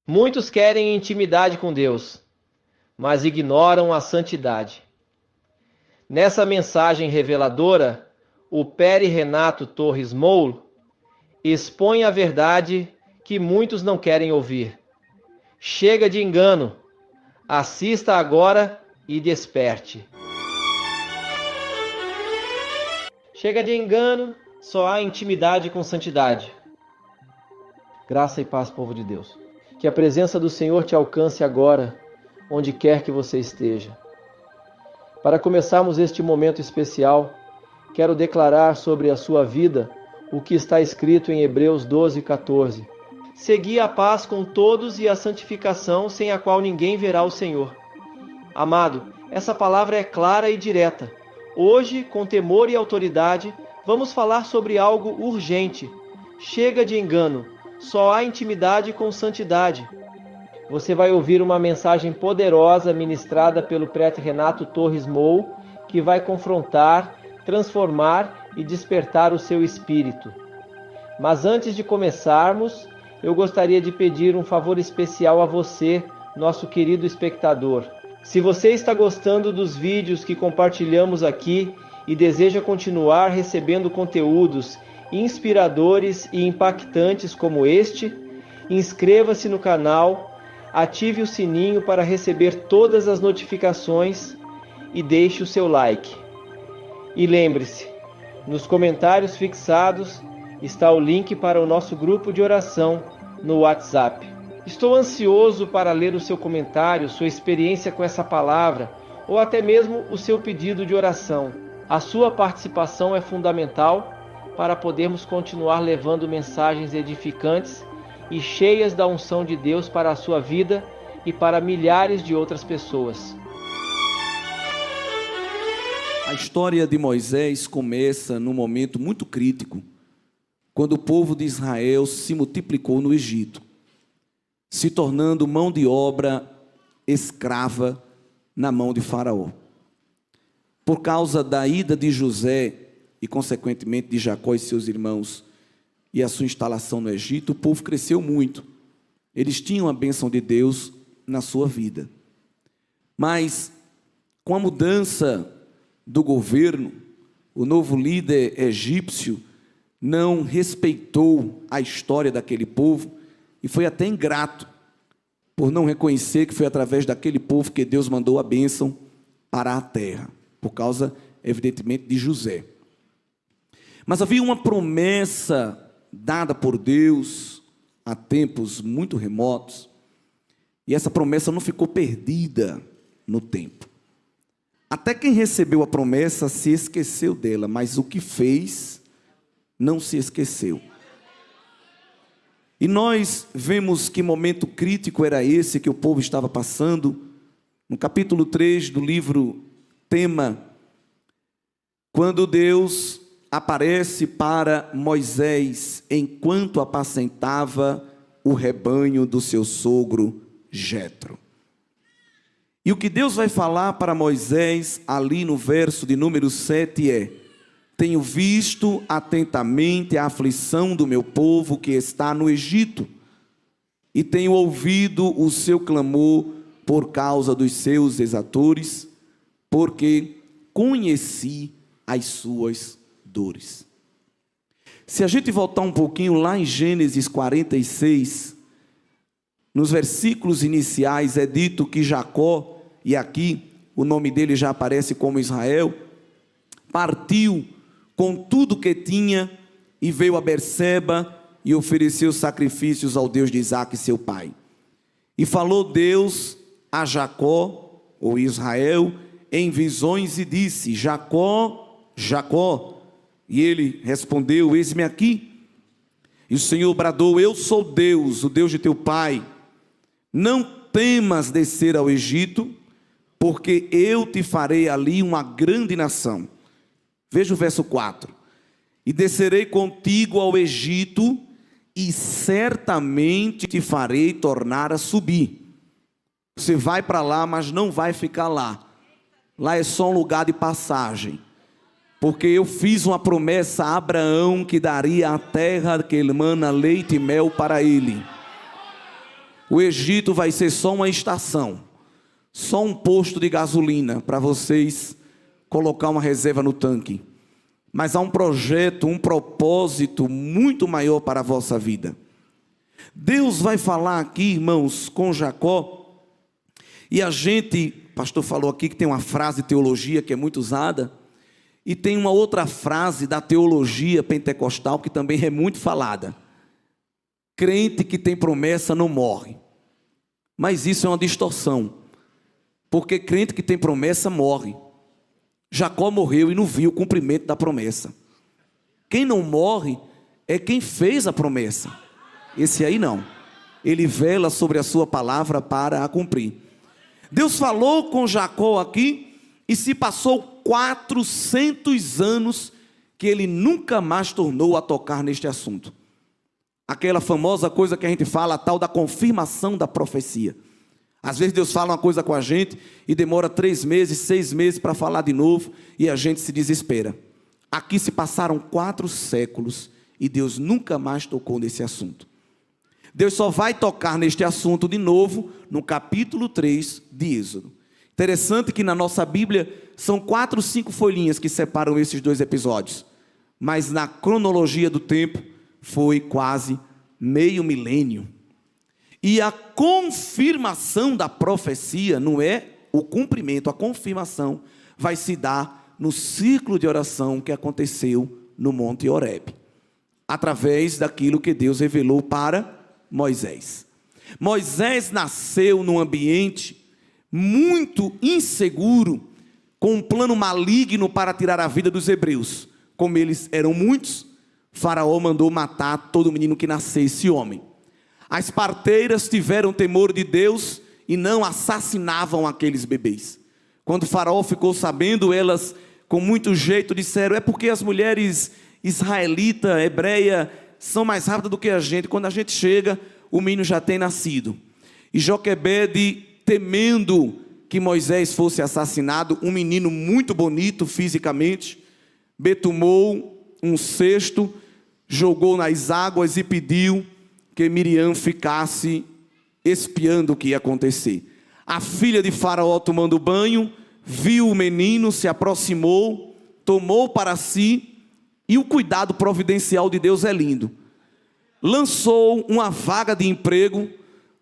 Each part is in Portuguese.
Muitos querem intimidade com Deus, mas ignoram a santidade. Nessa mensagem reveladora, o Pere Renato Torres Moule expõe a verdade que muitos não querem ouvir. Chega de engano, assista agora e desperte. Chega de engano, só há intimidade com santidade. Graça e paz, povo de Deus. Que a presença do Senhor te alcance agora, onde quer que você esteja. Para começarmos este momento especial, quero declarar sobre a sua vida o que está escrito em Hebreus 12:14. Segui a paz com todos e a santificação, sem a qual ninguém verá o Senhor. Amado, essa palavra é clara e direta. Hoje, com temor e autoridade, vamos falar sobre algo urgente. Chega de engano, só há intimidade com santidade. Você vai ouvir uma mensagem poderosa ministrada pelo prete Renato Torres Moule, que vai confrontar, transformar e despertar o seu espírito. Mas antes de começarmos, eu gostaria de pedir um favor especial a você, nosso querido espectador. Se você está gostando dos vídeos que compartilhamos aqui e deseja continuar recebendo conteúdos inspiradores e impactantes como este, inscreva-se no canal, ative o sininho para receber todas as notificações e deixe o seu like. E lembre-se, nos comentários fixados está o link para o nosso grupo de oração no WhatsApp. Estou ansioso para ler o seu comentário, sua experiência com essa palavra ou até mesmo o seu pedido de oração. A sua participação é fundamental para podermos continuar levando mensagens edificantes e cheias da unção de Deus para a sua vida e para milhares de outras pessoas. A história de Moisés começa num momento muito crítico, quando o povo de Israel se multiplicou no Egito, se tornando mão de obra escrava na mão de Faraó. Por causa da ida de José e, consequentemente, de Jacó e seus irmãos, e a sua instalação no Egito, o povo cresceu muito. Eles tinham a bênção de Deus na sua vida. Mas, com a mudança do governo, o novo líder egípcio não respeitou a história daquele povo e foi até ingrato por não reconhecer que foi através daquele povo que Deus mandou a bênção para a terra, por causa, evidentemente, de José. Mas havia uma promessa dada por Deus há tempos muito remotos, e essa promessa não ficou perdida no tempo. Até quem recebeu a promessa se esqueceu dela, mas o que fez não se esqueceu. E nós vemos que momento crítico era esse que o povo estava passando. No capítulo 3 do livro Tema, quando Deus aparece para Moisés enquanto apacentava o rebanho do seu sogro Jetro. E o que Deus vai falar para Moisés ali no verso de número 7 é: tenho visto atentamente a aflição do meu povo que está no Egito, e tenho ouvido o seu clamor por causa dos seus exatores, porque conheci as suas dores. Se a gente voltar um pouquinho lá em Gênesis 46, nos versículos iniciais é dito que Jacó, e aqui o nome dele já aparece como Israel, partiu com tudo que tinha e veio a Berseba e ofereceu sacrifícios ao Deus de Isaque, seu pai. E falou Deus a Jacó, ou Israel, em visões e disse: Jacó, Jacó. E ele respondeu: eis-me aqui. E o Senhor bradou: eu sou Deus, o Deus de teu pai. Não temas descer ao Egito, porque eu te farei ali uma grande nação. Veja o verso 4. E descerei contigo ao Egito, e certamente te farei tornar a subir. Você vai para lá, mas não vai ficar lá. Lá é só um lugar de passagem. Porque eu fiz uma promessa a Abraão que daria a terra que emana leite e mel para ele. O Egito vai ser só uma estação, só um posto de gasolina para vocês colocar uma reserva no tanque. Mas há um projeto, um propósito muito maior para a vossa vida. Deus vai falar aqui, irmãos, com Jacó. E a gente, o pastor falou aqui que tem uma frase de teologia que é muito usada. E tem uma outra frase da teologia pentecostal que também é muito falada. Crente que tem promessa não morre. Mas isso é uma distorção. Porque crente que tem promessa morre. Jacó morreu e não viu o cumprimento da promessa. Quem não morre é quem fez a promessa. Esse aí não. Ele vela sobre a sua palavra para a cumprir. Deus falou com Jacó aqui e se passou 400 anos que ele nunca mais tornou a tocar neste assunto. Aquela famosa coisa que a gente fala, a tal da confirmação da profecia. Às vezes Deus fala uma coisa com a gente e demora 3 meses, 6 meses para falar de novo e a gente se desespera. Aqui se passaram 4 séculos e Deus nunca mais tocou nesse assunto. Deus só vai tocar neste assunto de novo no capítulo 3 de Êxodo. Interessante que na nossa Bíblia são 4 ou 5 folhinhas que separam esses 2 episódios. Mas na cronologia do tempo foi quase meio milênio. E a confirmação da profecia, não é o cumprimento, a confirmação vai se dar no ciclo de oração que aconteceu no Monte Horebe, através daquilo que Deus revelou para Moisés. Moisés nasceu num ambiente muito inseguro, com um plano maligno para tirar a vida dos hebreus. Como eles eram muitos, Faraó mandou matar todo menino que nascesse homem. As parteiras tiveram temor de Deus e não assassinavam aqueles bebês. Quando Faraó ficou sabendo, elas com muito jeito disseram: é porque as mulheres israelita, hebreia, são mais rápidas do que a gente. Quando a gente chega, o menino já tem nascido. E Joquebede, temendo que Moisés fosse assassinado, um menino muito bonito fisicamente, betumou um cesto, jogou nas águas e pediu que Miriam ficasse espiando o que ia acontecer. A filha de Faraó tomando banho, viu o menino, se aproximou, tomou para si, e o cuidado providencial de Deus é lindo. Lançou uma vaga de emprego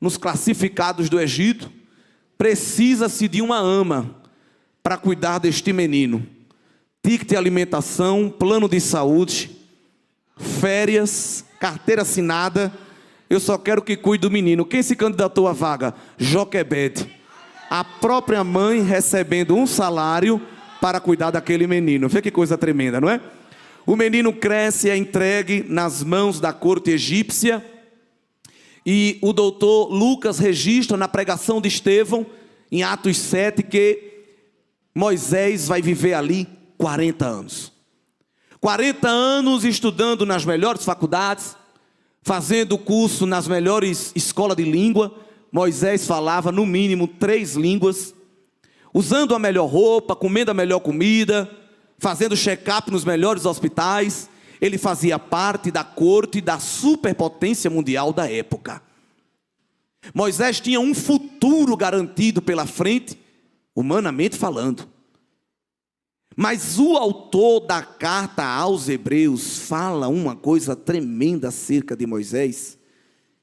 nos classificados do Egito. Precisa-se de uma ama para cuidar deste menino. Ticket de alimentação, plano de saúde, férias, carteira assinada. Eu só quero que cuide do menino. Quem se candidatou à vaga? Joquebede. A própria mãe recebendo um salário para cuidar daquele menino. Vê que coisa tremenda, não é? O menino cresce e é entregue nas mãos da corte egípcia. E o doutor Lucas registra na pregação de Estevão, em Atos 7, que Moisés vai viver ali 40 anos. 40 anos estudando nas melhores faculdades, fazendo curso nas melhores escolas de língua. Moisés falava no mínimo 3 línguas, usando a melhor roupa, comendo a melhor comida, fazendo check-up nos melhores hospitais. Ele fazia parte da corte da superpotência mundial da época. Moisés tinha um futuro garantido pela frente, humanamente falando. Mas o autor da carta aos Hebreus fala uma coisa tremenda acerca de Moisés,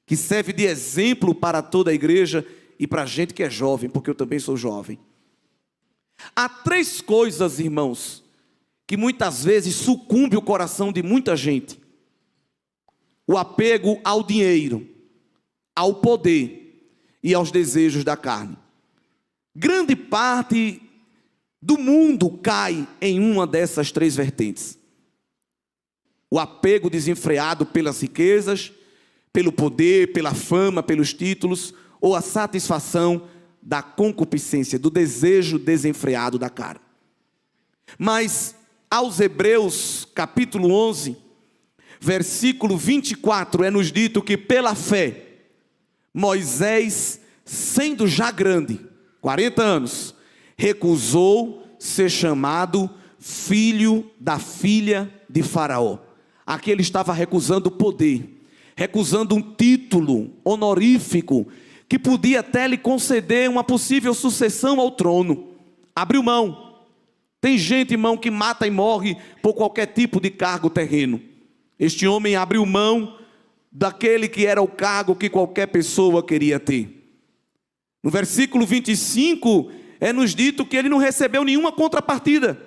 que serve de exemplo para toda a igreja e para a gente que é jovem, porque eu também sou jovem. Há 3 coisas, irmãos, que muitas vezes sucumbe o coração de muita gente: o apego ao dinheiro, ao poder e aos desejos da carne. Grande parte do mundo cai em uma dessas 3 vertentes: o apego desenfreado pelas riquezas, pelo poder, pela fama, pelos títulos, ou a satisfação da concupiscência, do desejo desenfreado da carne. Mas aos Hebreus, capítulo 11, versículo 24, é nos dito que pela fé, Moisés, sendo já grande, 40 anos, recusou ser chamado filho da filha de Faraó. Aqui ele estava recusando o poder, recusando um título honorífico, que podia até lhe conceder uma possível sucessão ao trono. Abriu mão. Tem gente, irmão, que mata e morre por qualquer tipo de cargo terreno. Este homem abriu mão daquele que era o cargo que qualquer pessoa queria ter. No versículo 25, nos dito que ele não recebeu nenhuma contrapartida.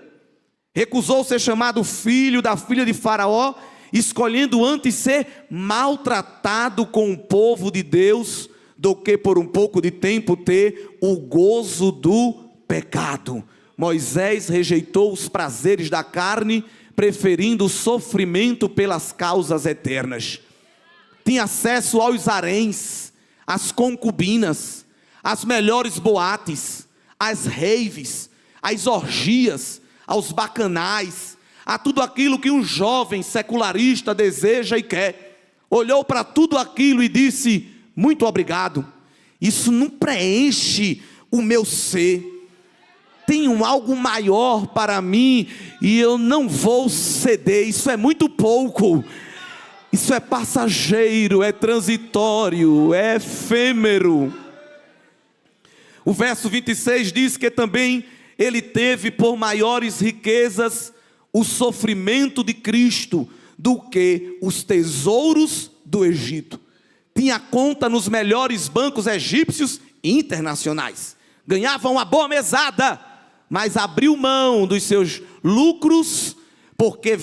Recusou ser chamado filho da filha de Faraó, escolhendo antes ser maltratado com o povo de Deus, do que por um pouco de tempo ter o gozo do pecado. Moisés rejeitou os prazeres da carne, preferindo o sofrimento pelas causas eternas. Tinha acesso aos haréns, às concubinas, às melhores boates, às raves, às orgias, aos bacanais, a tudo aquilo que um jovem secularista deseja e quer. Olhou para tudo aquilo e disse: muito obrigado, isso não preenche o meu ser. Tenho algo maior para mim e eu não vou ceder. Isso é muito pouco, isso é passageiro, é transitório, é efêmero. O verso 26 diz que também ele teve por maiores riquezas o sofrimento de Cristo do que os tesouros do Egito. Tinha conta nos melhores bancos egípcios e internacionais. Ganhava uma boa mesada, mas abriu mão dos seus lucros porque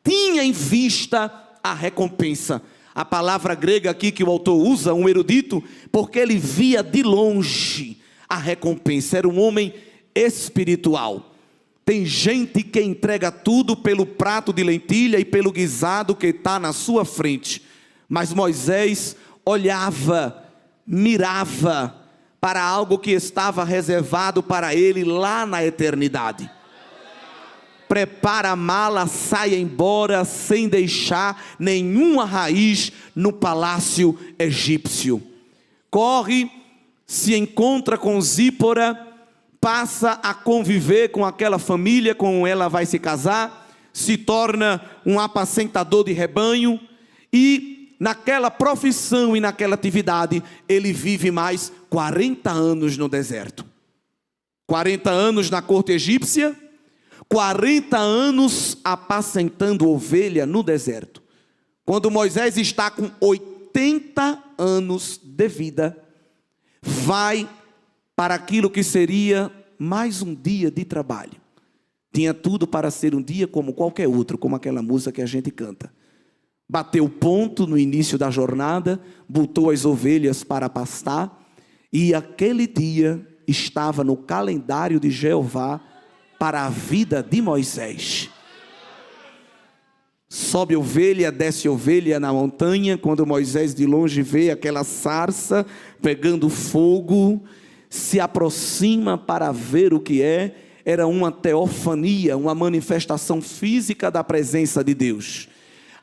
tinha em vista a recompensa. A palavra grega aqui que o autor usa, um erudito, porque ele via de longe a recompensa. Era um homem espiritual. Tem gente que entrega tudo pelo prato de lentilha e pelo guisado que está na sua frente. Mas Moisés olhava, mirava para algo que estava reservado para ele lá na eternidade. Prepara a mala, saia embora sem deixar nenhuma raiz no palácio egípcio. Corre, se encontra com Zípora, passa a conviver com aquela família, com ela vai se casar, se torna um apacentador de rebanho e naquela profissão e naquela atividade ele vive mais 40 anos no deserto. 40 anos na corte egípcia, 40 anos apacentando ovelha no deserto. Quando Moisés está com 80 anos de vida, vai para aquilo que seria mais um dia de trabalho. Tinha tudo para ser um dia como qualquer outro, como aquela música que a gente canta. Bateu ponto no início da jornada, botou as ovelhas para pastar, e aquele dia estava no calendário de Jeová para a vida de Moisés. Sobe ovelha, desce ovelha na montanha. Quando Moisés de longe vê aquela sarça pegando fogo, se aproxima para ver o que é. Era uma teofania, uma manifestação física da presença de Deus.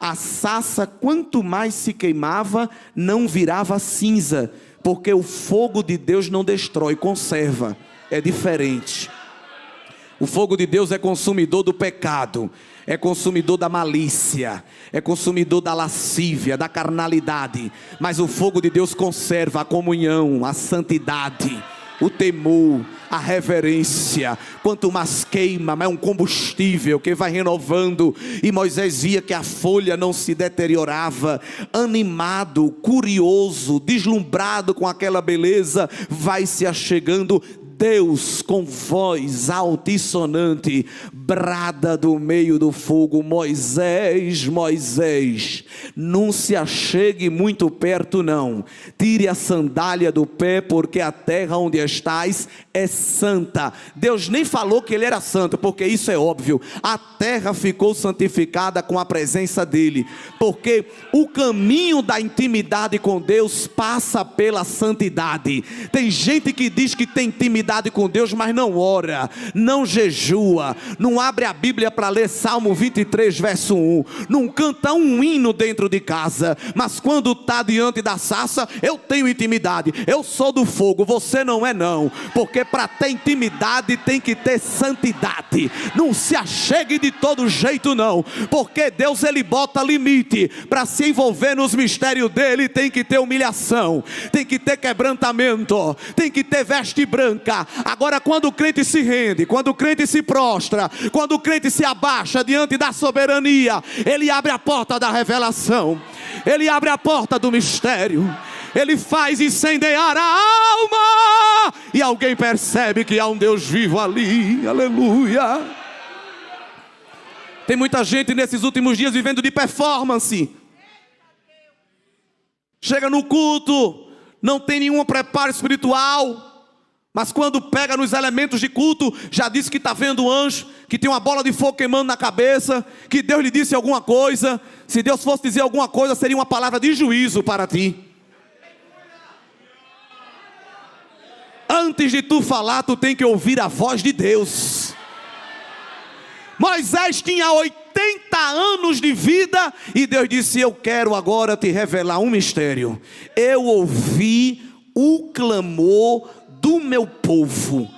A sarça, quanto mais se queimava, não virava cinza, porque o fogo de Deus não destrói, conserva. É diferente. O fogo de Deus é consumidor do pecado, é consumidor da malícia, é consumidor da lascívia, da carnalidade. Mas o fogo de Deus conserva a comunhão, a santidade, o temor, a reverência. Quanto mais queima, mais é um combustível que vai renovando. E Moisés via que a folha não se deteriorava. Animado, curioso, deslumbrado com aquela beleza, vai se achegando. Deus com voz altissonante brada do meio do fogo: Moisés, Moisés, não se achegue muito perto não, tire a sandália do pé, porque a terra onde estás é santa. Deus nem falou que ele era santo, porque isso é óbvio. A terra ficou santificada com a presença dele, porque o caminho da intimidade com Deus passa pela santidade. Tem gente que diz que tem intimidade com Deus, mas não ora, não jejua, não não abre a Bíblia para ler Salmo 23, verso 1, não canta um hino dentro de casa, mas quando está diante da sarça, eu tenho intimidade, eu sou do fogo, você não é não, porque para ter intimidade tem que ter santidade, não se achegue de todo jeito não, porque Deus ele bota limite, para se envolver nos mistérios dele tem que ter humilhação, tem que ter quebrantamento, tem que ter veste branca. Agora quando o crente se rende, quando o crente se prostra, quando o crente se abaixa diante da soberania, ele abre a porta da revelação, ele abre a porta do mistério, ele faz incendiar a alma, e alguém percebe que há um Deus vivo ali, aleluia. Tem muita gente nesses últimos dias vivendo de performance, chega no culto, não tem nenhum preparo espiritual, mas quando pega nos elementos de culto, já disse que está vendo um anjo, que tem uma bola de fogo queimando na cabeça, que Deus lhe disse alguma coisa. Se Deus fosse dizer alguma coisa, seria uma palavra de juízo para ti. Antes de tu falar, tu tem que ouvir a voz de Deus. Moisés tinha 80 anos de vida, e Deus disse, eu quero agora te revelar um mistério. Eu ouvi o clamor do meu povo.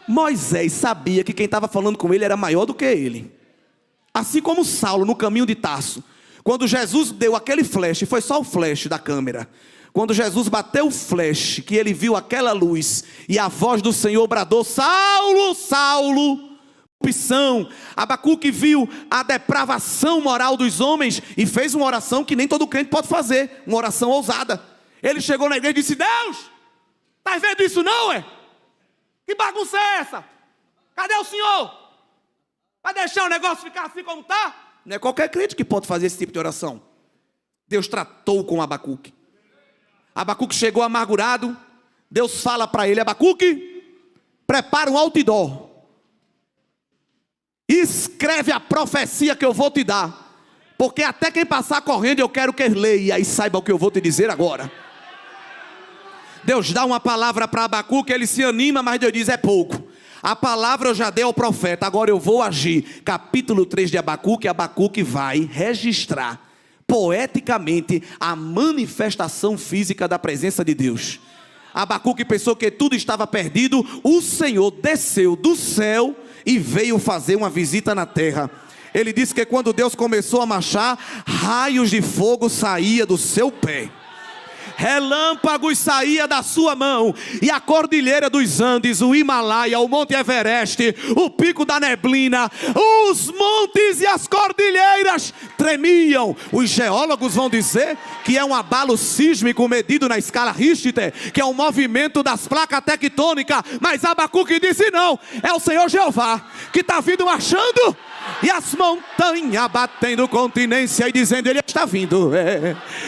Moisés sabia que quem estava falando com ele era maior do que ele. Assim como Saulo no caminho de Tarso, quando Jesus deu aquele flash, foi só o flash da câmera, quando Jesus bateu o flash, que ele viu aquela luz, e a voz do Senhor bradou, Saulo, Saulo, opção. Abacuque viu a depravação moral dos homens, e fez uma oração que nem todo crente pode fazer, uma oração ousada. Ele chegou na igreja e disse, Deus, está vendo isso não, é? Que bagunça é essa? Cadê o Senhor? Vai deixar o negócio ficar assim como está? Não é qualquer crente que pode fazer esse tipo de oração. Deus tratou com Abacuque. Abacuque chegou amargurado. Deus fala para ele, Abacuque, prepara um outdoor, escreve a profecia que eu vou te dar, porque até quem passar correndo eu quero que ele leia e saiba o que eu vou te dizer agora. Deus dá uma palavra para Abacuque, ele se anima, mas Deus diz, é pouco. A palavra eu já dei ao profeta, agora eu vou agir. Capítulo 3 de Abacuque, Abacuque vai registrar poeticamente a manifestação física da presença de Deus. Abacuque pensou que tudo estava perdido, o Senhor desceu do céu e veio fazer uma visita na terra. Ele disse que quando Deus começou a marchar, raios de fogo saía do seu pé, relâmpagos saía da sua mão, e a cordilheira dos Andes, o Himalaia, o Monte Everest, o Pico da Neblina, os montes e as cordilheiras tremiam. Os geólogos vão dizer que é um abalo sísmico medido na escala Richter, que é um movimento das placas tectônicas, mas Abacuque disse não, é o Senhor Jeová que está vindo marchando, e as montanhas batendo continência e dizendo, ele está vindo,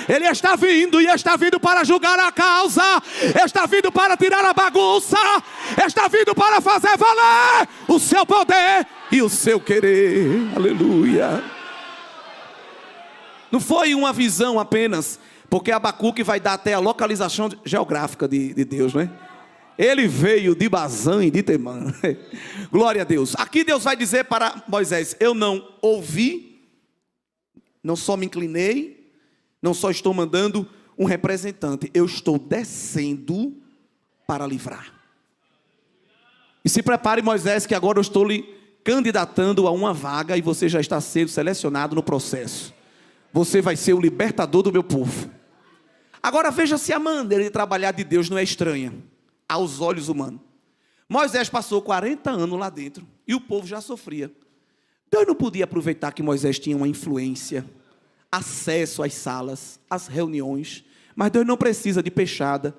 ele está vindo, e está vindo para julgar a causa, está vindo para tirar a bagunça, está vindo para fazer valer o seu poder e o seu querer, aleluia. Não foi uma visão apenas, porque Abacuque vai dar até a localização geográfica de Deus, não é? Ele veio de Bazã e de Temã. Glória a Deus. Aqui Deus vai dizer para Moisés, eu não ouvi, não só me inclinei, não só estou mandando um representante, eu estou descendo para livrar. E se prepare, Moisés, que agora eu estou lhe candidatando a uma vaga, e você já está sendo selecionado no processo. Você vai ser o libertador do meu povo. Agora veja se a maneira de trabalhar de Deus não é estranha aos olhos humanos. Moisés passou 40 anos lá dentro, e o povo já sofria. Deus não podia aproveitar que Moisés tinha uma influência, acesso às salas, às reuniões. Mas Deus não precisa de peixada,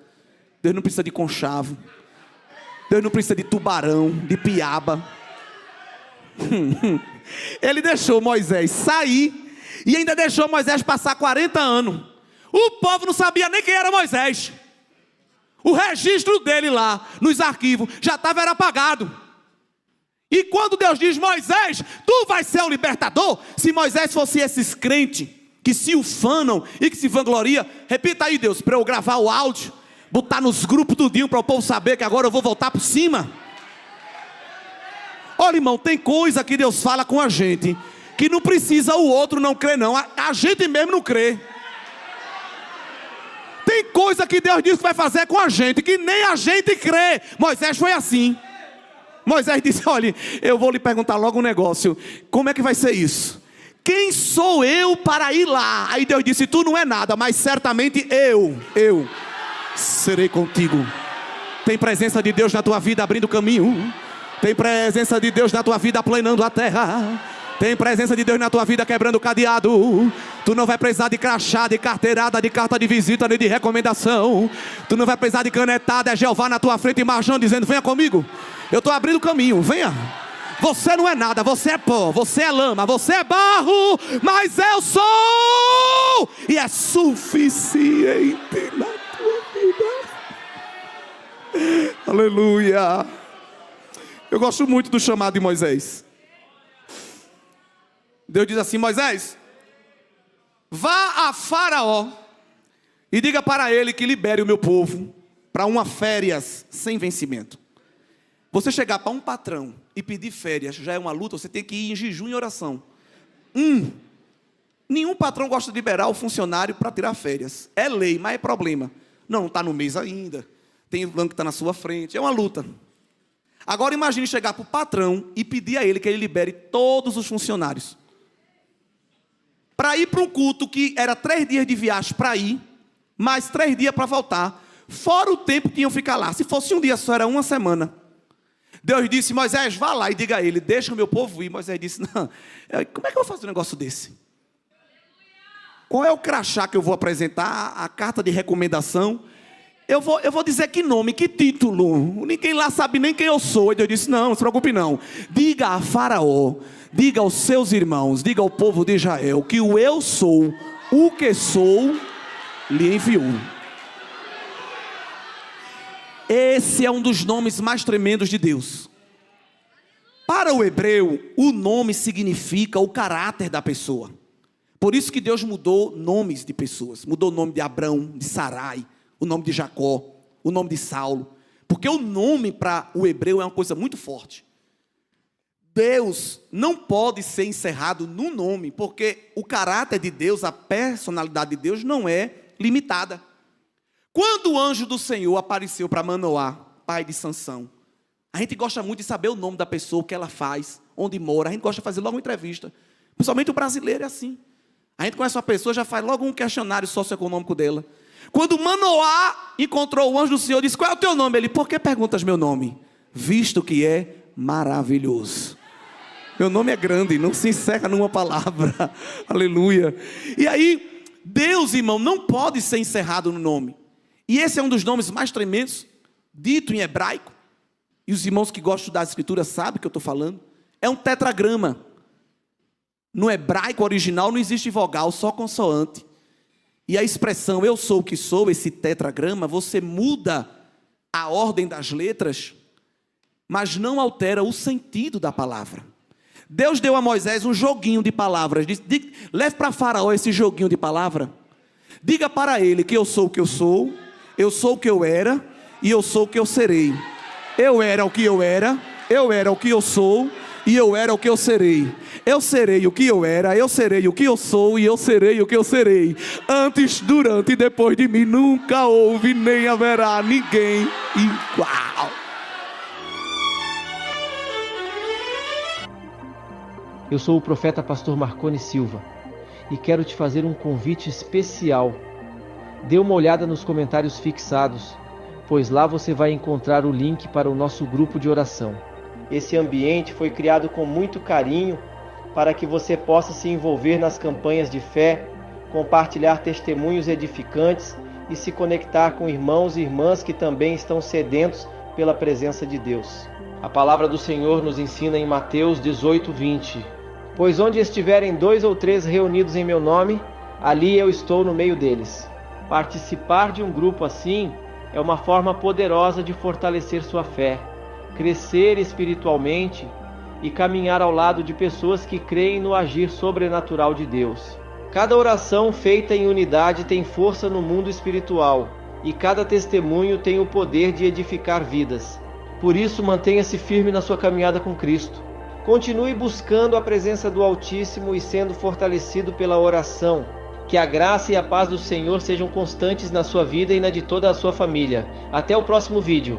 Deus não precisa de conchavo, Deus não precisa de tubarão, de piaba. Ele deixou Moisés sair, e ainda deixou Moisés passar 40 anos. O povo não sabia nem quem era Moisés. O registro dele lá, nos arquivos, já estava apagado. E quando Deus diz, Moisés, tu vais ser o libertador, se Moisés fosse esses crentes que se ufanam e que se vangloriam, repita aí, Deus, para eu gravar o áudio, botar nos grupos tudinho para o povo saber que agora eu vou voltar por cima. Olha, irmão, tem coisa que Deus fala com a gente que não precisa o outro não crer, não. A gente mesmo não crê. Tem coisa que Deus diz que vai fazer com a gente que nem a gente crê. Moisés foi assim. Moisés disse: olha, eu vou lhe perguntar logo um negócio. Como é que vai ser isso? Quem sou eu para ir lá? Aí Deus disse: tu não é nada, mas certamente eu serei contigo. Tem presença de Deus na tua vida abrindo caminho. Tem presença de Deus na tua vida aplanando a terra. Tem presença de Deus na tua vida quebrando o cadeado. Tu não vai precisar de crachá, de carteirada, de carta de visita, nem de recomendação. Tu não vai precisar de canetada. É Jeová na tua frente marchando, dizendo: venha comigo, eu estou abrindo o caminho, venha. Você não é nada, você é pó, você é lama, você é barro, mas eu sou, e é suficiente na tua vida. Aleluia. Eu gosto muito do chamado de Moisés. Deus diz assim: Moisés, vá a Faraó e diga para ele que libere o meu povo para uma férias sem vencimento. Você chegar para um patrão e pedir férias já é uma luta. Você tem que ir em jejum e oração. Nenhum patrão gosta de liberar o funcionário para tirar férias. É lei, mas é problema. Não está no mês ainda. Tem o banco que está na sua frente. É uma luta. Agora imagine chegar para o patrão e pedir a ele que ele libere todos os funcionários para ir para um culto que era 3 dias de viagem para ir, mais 3 dias para voltar, fora o tempo que iam ficar lá. Se fosse um dia só, era uma semana. Deus disse: Moisés, vá lá e diga a ele: deixa o meu povo ir. Moisés disse: não, como é que eu vou fazer um negócio desse? Qual é o crachá que eu vou apresentar? A carta de recomendação? Eu vou dizer que nome, que título? Ninguém lá sabe nem quem eu sou. E Deus disse: não se preocupe não. Diga a Faraó, diga aos seus irmãos, diga ao povo de Israel que o eu sou, o que sou, lhe enviou. Esse é um dos nomes mais tremendos de Deus. Para o hebreu, o nome significa o caráter da pessoa. Por isso que Deus mudou nomes de pessoas. Mudou o nome de Abrão, de Sarai, o nome de Jacó, o nome de Saulo. Porque o nome para o hebreu é uma coisa muito forte. Deus não pode ser encerrado no nome, porque o caráter de Deus, a personalidade de Deus não é limitada. Quando o anjo do Senhor apareceu para Manoá, pai de Sansão, a gente gosta muito de saber o nome da pessoa, o que ela faz, onde mora. A gente gosta de fazer logo uma entrevista. Principalmente o brasileiro é assim. A gente conhece uma pessoa, já faz logo um questionário socioeconômico dela. Quando Manoá encontrou o anjo do Senhor, disse: qual é o teu nome? Ele: por que perguntas meu nome? Visto que é maravilhoso. Meu nome é grande, não se encerra numa palavra. Aleluia. E aí, Deus, irmão, não pode ser encerrado no nome. E esse é um dos nomes mais tremendos, dito em hebraico. E os irmãos que gostam das escrituras sabem o que eu estou falando. É um tetragrama. No hebraico original não existe vogal, só consoante. E a expressão eu sou o que sou, esse tetragrama, você muda a ordem das letras, mas não altera o sentido da palavra. Deus deu a Moisés um joguinho de palavras. Leve para Faraó esse joguinho de palavra. Diga para ele que eu sou o que eu sou o que eu era e eu sou o que eu serei. Eu era o que eu era o que eu sou e eu era o que eu serei. Eu serei o que eu era, eu serei o que eu sou e eu serei o que eu serei. Antes, durante e depois de mim nunca houve nem haverá ninguém igual. Eu sou o profeta pastor Marconi Silva e quero te fazer um convite especial. Dê uma olhada nos comentários fixados, pois lá você vai encontrar o link para o nosso grupo de oração. Esse ambiente foi criado com muito carinho para que você possa se envolver nas campanhas de fé, compartilhar testemunhos edificantes e se conectar com irmãos e irmãs que também estão sedentos pela presença de Deus. A palavra do Senhor nos ensina em Mateus 18:20. Pois onde estiverem 2 ou 3 reunidos em meu nome, ali eu estou no meio deles. Participar de um grupo assim é uma forma poderosa de fortalecer sua fé, crescer espiritualmente e caminhar ao lado de pessoas que creem no agir sobrenatural de Deus. Cada oração feita em unidade tem força no mundo espiritual e cada testemunho tem o poder de edificar vidas. Por isso, mantenha-se firme na sua caminhada com Cristo. Continue buscando a presença do Altíssimo e sendo fortalecido pela oração. Que a graça e a paz do Senhor sejam constantes na sua vida e na de toda a sua família. Até o próximo vídeo.